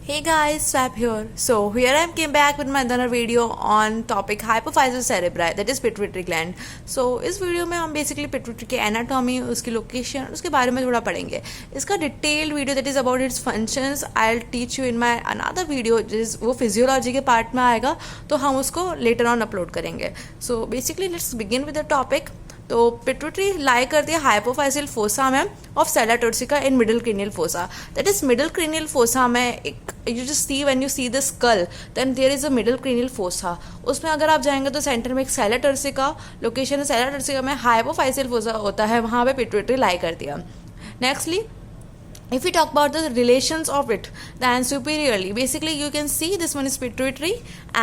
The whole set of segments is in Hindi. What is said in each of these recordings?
Hey guys, Swap here. So here I came back with my another video on topic hypophysis cerebri, that is pituitary gland. So इस वीडियो में हम बेसिकली पिट्यूटरी के एनाटॉमी, उसकी लोकेशन, उसके बारे में थोड़ा पढ़ेंगे. इसका detailed video that is about it's functions I will teach you in my another video, जिस वो फिजियोलॉजी के पार्ट में आएगा, तो हम उसको लेटर ऑन अपलोड करेंगे. So basically let's begin with the topic. तो पिट्यूटरी लाई करती है हाइपोफाइसियल फोसा में of sella turcica in middle cranial fossa. That is middle cranial fossa में एक you just see when you see the skull then there is a middle cranial fossa. उसमें अगर आप जाएंगे तो सेंटर में एक सेला टोर्सिका लोकेशन है. सेला टोर्सिका में हाइपोफाइसियल फोसा होता है, वहाँ पे पिट्यूटरी लाई करती है. Nextly if we talk about the relations of it, then superiorly basically you can see this one is pituitary,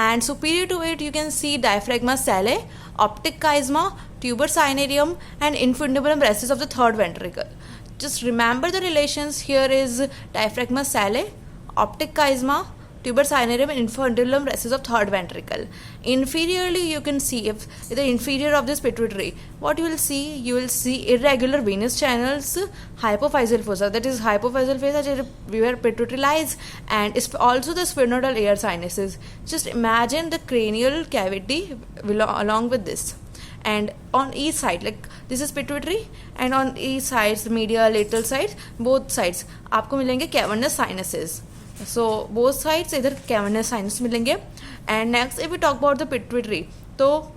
and superior to it you can see diaphragma sellae, optic chiasma, tuber cinereum, and infundibulum rectus of the third ventricle. Just remember the relations. Here is diaphragma sellae, optic chiasma, tuber cinereum, and infundibulum rectus of third ventricle. Inferiorly you can see, if the inferior of this pituitary, what you will see irregular venous channels, hypophyseal fossa, that is hypophyseal fossa where pituitary lies, and it's also the sphenoidal air sinuses. Just imagine the cranial cavity along with this, and on each side, like this is pituitary, and on each sides, medial, lateral sides, both sides आपको मिलेंगे cavernous sinuses. So both sides इधर cavernous sinus मिलेंगे. And next if we talk about the pituitary, तो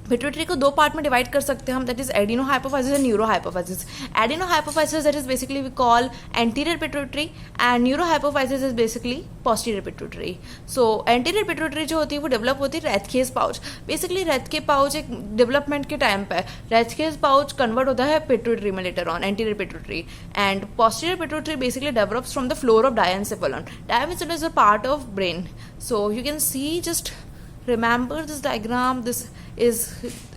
पिट्यूटरी को दो पार्ट में डिवाइड कर सकते हैं हम, that is adeno hypophysis and neuro hypophysis. Adeno hypophysis that is basically we call anterior pituitary, and neuro hypophysis is basically posterior pituitary. So anterior pituitary जो होती है वो डेवलप होती है Rathke's pouch. Basically Rathke pouch एक डेवलपमेंट के टाइम पे रेथकेज पाउच कन्वर्ट होता है पिट्यूटरी में later on, anterior pituitary. And posterior pituitary basically develops from the floor of diencephalon. Diencephalon is a part of brain. So you can see, just remember this diagram. This is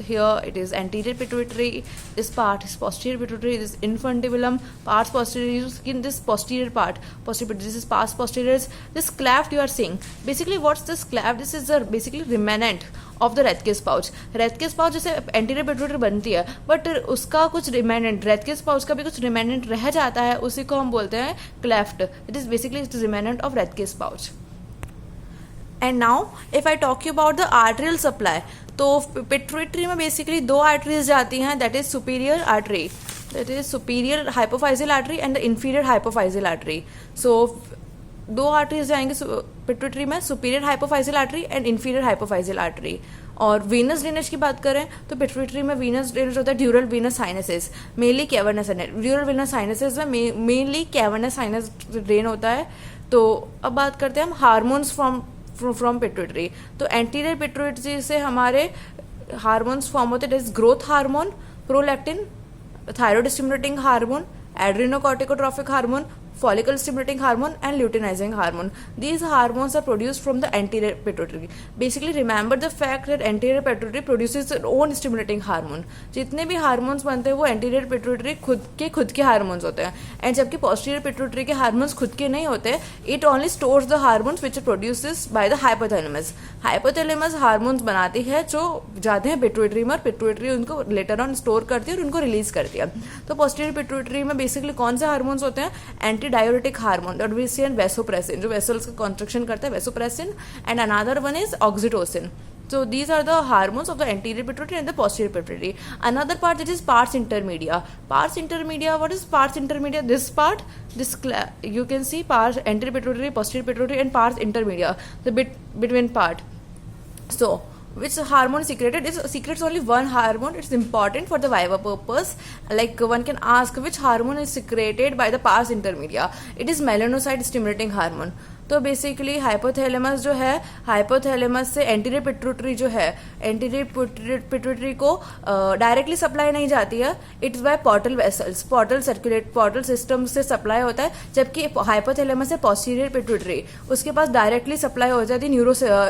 here, it is anterior pituitary, this part is posterior pituitary, this infundibulum pars posterior, in this posterior part, posterior pituitary, this is pars posterior. This cleft you are seeing, basically what's this cleft? This is a basically remnant of the Rathke's pouch. Rathke's pouch जैसे anterior pituitary बनती है, but उसका कुछ remnant, Rathke's pouch का भी कुछ remnant रह जाता है, उसी को हम बोलते हैं cleft. It is basically the remnant of Rathke's pouch. And now if I talk you about the arterial supply, तो पिट्यूटरी में बेसिकली दो आर्टरीज जाती हैं, that is superior artery, that is superior hypophyseal artery and the inferior hypophyseal artery. So दो आर्टरीज जाएंगे पिट्यूटरी में, superior hypophyseal artery and inferior hypophyseal artery. और वीनस ड्रेनेज की बात करें तो पिट्यूटरी में वीनस ड्रेनेज होता है dural venous sinuses, mainly cavernous. Dural venous sinuses में मेनली कैवर्नस साइनस ड्रेन होता है. तो अब बात करते हैं हम हार्मोन्स फ्रॉम पिट्यूटरी. तो एंटीरियर पिट्यूटरी से हमारे हार्मोन्स फॉर्म होते हैं, growth hormone, prolactin, thyroid stimulating hormone, adrenocorticotrophic hormone, follicle stimulating hormone, and luteinizing hormone. These hormones are produced from the anterior pituitary. Basically remember the fact that anterior pituitary produces its own stimulating hormone. जितने भी हार्मोन्स बनते हैं वो एंटीरियर पिट्यूटरी खुद के हार्मोन्स होते हैं, एंड जबकि पोस्टीरियर पिट्यूटरी के हार्मोन्स खुद के नहीं होते. It only stores the hormones which produces by the hypothalamus. Hypothalamus hormones बनाती है जो जाते हैं पिट्यूटरी में, और पिट्यूटरी उनको लेटर ऑन स्टोर करती है और उनको रिलीज करती है. तो पोस्टीरियर पिट्यूटरी में बेसिकली कौन से हार्मोन्स होते हैं? Anti diuretic hormone, that we see and vasopressin, जो वेसल्स का कंस्ट्रक्शन करता है, vasopressin, and another one is oxytocin. So these are the hormones of the anterior pituitary and the posterior pituitary. Another part that is pars intermedia. Pars intermedia, what is pars intermedia? This part, you can see pars anterior pituitary, posterior pituitary, and pars intermedia, the between part. So which hormone is secreted? It secretes only one hormone. It's important for the viva purpose. Like one can ask which hormone is secreted by the pars intermedia. It is melanocyte stimulating hormone. तो बेसिकली हाइपोथैलेमस जो है, हाइपोथैलेमस से एंटीरियर पिट्यूटरी जो है, एंटीरियर पिट्यूटरी को डायरेक्टली सप्लाई नहीं जाती है. It's by portal vessels, portal system से सप्लाई होता है. जबकि हाइपोथैलेमस से पोस्टीरियर पिट्यूटरी, उसके पास डायरेक्टली सप्लाई हो जाती है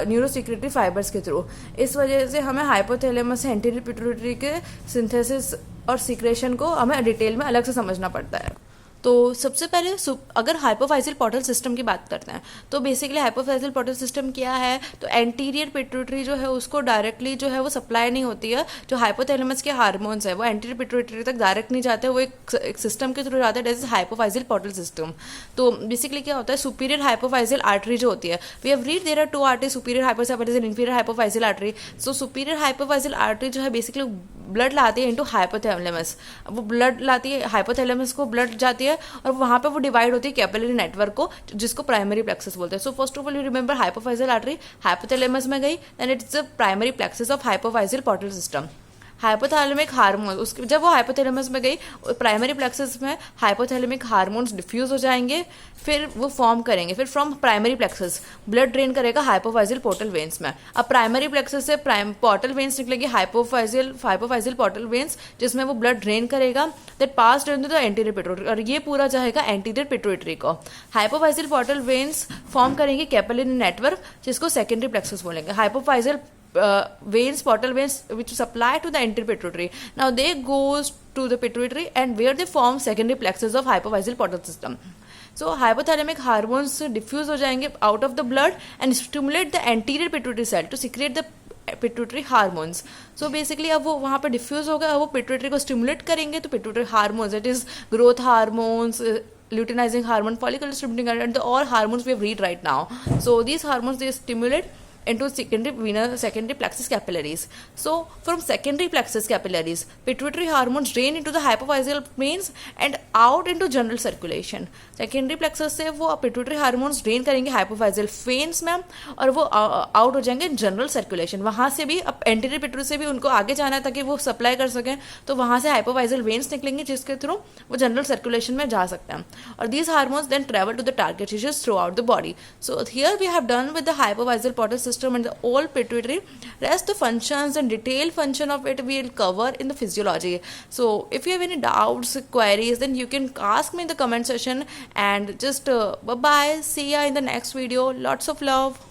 न्यूरोसिक्रेटरी फाइबर्स के थ्रू. इस वजह से हमें हाइपोथैलेमस से एंटीरियर पिट्यूटरी के सिंथेसिस और सीक्रेशन को हमें डिटेल में अलग से समझना पड़ता है. तो सबसे पहले अगर हाइपोफाइजियल पोर्टल सिस्टम की बात करते हैं तो बेसिकली हाइपोफाइजियल पोर्टल सिस्टम क्या है, तो एंटीरियर पिट्यूटरी जो है उसको डायरेक्टली जो है वो सप्लाई नहीं होती है, जो हाइपोथैलेमस के हार्मोन्स है वो एंटीरियर पिट्यूटरी तक डायरेक्ट नहीं जाते, वो एक सिस्टम के थ्रू जाते हैं, जैसे हाइपोफाइजियल पोर्टल सिस्टम। तो बेसिकली क्या होता है, सुपीरियर हाइपोफाइजियल आर्टरी जो होती है, we have read there are two artery, superior hypophyseal inferior hypophyseal artery. So superior hypophyseal artery जो है बेसिकली ब्लड लाती है इनटू हाइपोथैलेमस, वो ब्लड लाती है हाइपोथैलेमस को, ब्लड जाती है और वहाँ पे वो डिवाइड होती है कैपिलरी नेटवर्क को, जिसको प्राइमरी प्लेक्सस बोलते हैं। So first of all you remember hypophyseal artery hypothalamus में गई, then it's the primary plexus of hypophyseal portal system. Hypothalamic hormone, उसके जब वो हाइपोथैलेमस में गई प्राइमरी प्लेक्सस में हाइपोथैलेमिक हार्मोन्स डिफ्यूज हो जाएंगे, फिर वो फॉर्म करेंगे, फिर from primary plexus blood drain करेगा हाइपोफाइजियल पोर्टल वेन्स में। अब प्राइमरी प्लेक्सस से पोर्टल वेन्स निकलेगी हाइपोफाइजियल पोर्टल वेन्स, जिसमें वो ब्लड ड्रेन करेगा, that pass into the anterior pituitary, और ये पूरा जाएगा एंटीरियर पिट्यूटरी को। हाइपोफाइजियल पोर्टल वेन्स फॉर्म करेंगे कैपिलरी नेटवर्क, जिसको सेकेंडरी प्लेक्सस बोलेंगे। Hypophyseal veins, portal veins which supply to the anterior pituitary, now they goes to the pituitary and where they form secondary plexus of hypophyseal portal system. So hypothalamic hormones diffuse हो जाएंगे out of the blood and stimulate the anterior pituitary cell to secrete the pituitary hormones. So basically अब वो वहाँ पर डिफ्यूज होगा, वो पिट्यूटरी को स्टिमुलेट करेंगे, तो pituitary hormones it is growth hormones, luteinizing hormone, follicle stimulating hormone, and all hormones we have read right now. So these hormones they stimulate into secondary plexus capillaries. So from secondary plexus capillaries, pituitary hormones drain into the hypophyseal veins and out into general circulation. Secondary plexus से वो pituitary hormones drain करेंगे hypophyseal veins में और वो out हो जाएंगे general circulation. वहाँ से भी अब anterior pituitary से भी उनको आगे जाना है ताकि वो सप्लाई कर सकें, तो वहाँ से hypophyseal veins निकलेंगे जिसके थ्रू वो general circulation में जा सकते हैं, और these hormones then travel to the target tissues throughout the body. So here we have done with the hypophyseal portal system and the all pituitary. Rest the functions and detailed function of it we will cover in the physiology. So if you have any doubts, queries, then you can ask me in the comment section, and just bye bye, see ya in the next video. Lots of love.